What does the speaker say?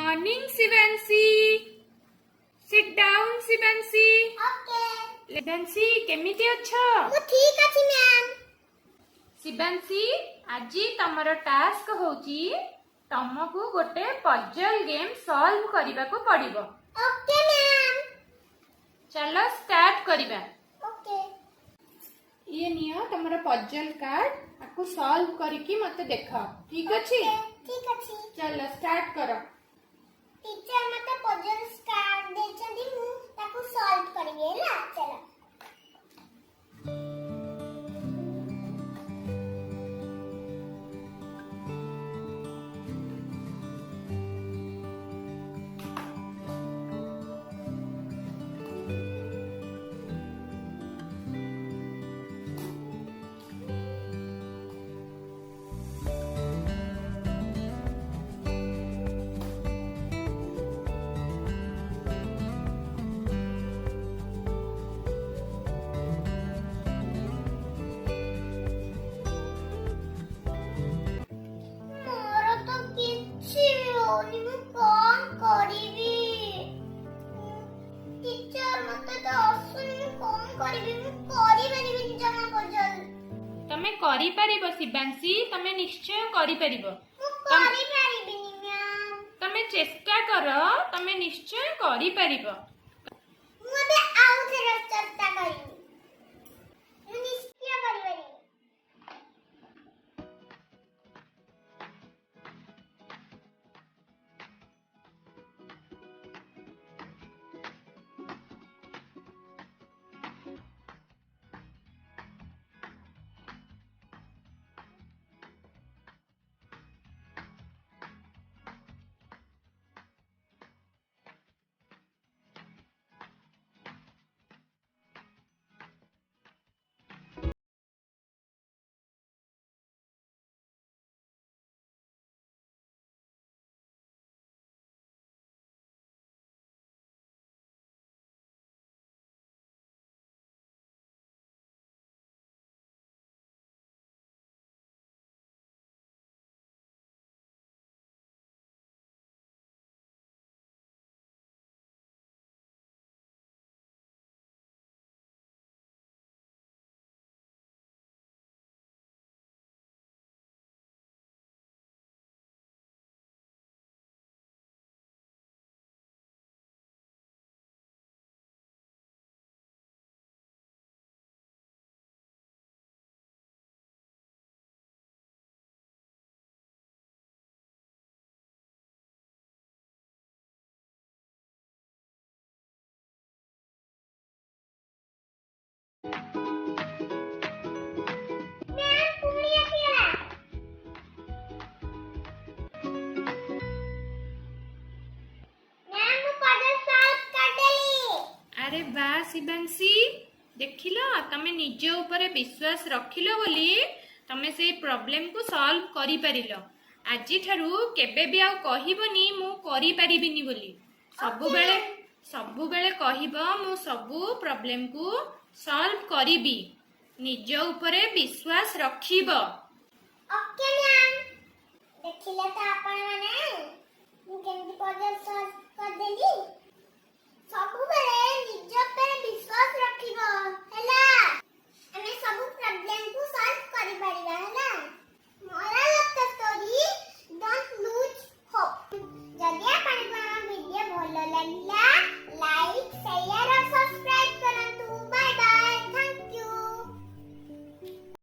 morning, Shivanshi. Sit down, Shivanshi. Okay Shivanshi, केमिति अछ? मु ठीक अछि मैम। शिवांशी आज तमर टास्क होची तमको गोटे पजल गेम सॉल्व करबा को पड़िबो। Okay ma'am. चलो स्टार्ट करबा। ओके ये नियो तमर पजल कार्ड आकु सॉल्व करिकि मते देखा। ठीक अछि? ठीक अछि। चलो स्टार्ट करो। टीचर मते पजल कार्ड देछंदी मु ताकू सॉल्व करिवे ना। चलो मोर तो किछि होनी मु कोन करिवी। टीचर मते तो असुनी मु कोन करिवी मु करि परिबिनी जमा पजल। तमे करि परिबो शिवांशी, तमे निश्चय करि परिबो। मु करि परिबिनी मैम। तमे चेष्टा करो, तमे निश्चय करि परिबो। मु अबे आउ थेर चेष्टा करिनी। मु निश्चय करि परिबिनी। मैम पुणी आसीला। मैम मु पजल सॉल्व कर देली। अरे वाह शिवांशी, देखिलो तमे निज ऊपर विश्वास रखिलो बोली तमे से प्रॉब्लम को सॉल्व करि परिलो। आजि ठारू केबे भी आउ कहिबनी मु करि परिबिनी बोली। सबुबेले कहिबो मु सबु प्रॉब्लम को सॉल्व करिबी। निज ऊपर विश्वास रखिबो। Okay ma'am. देखिले तो आपण माने मु केमति पजल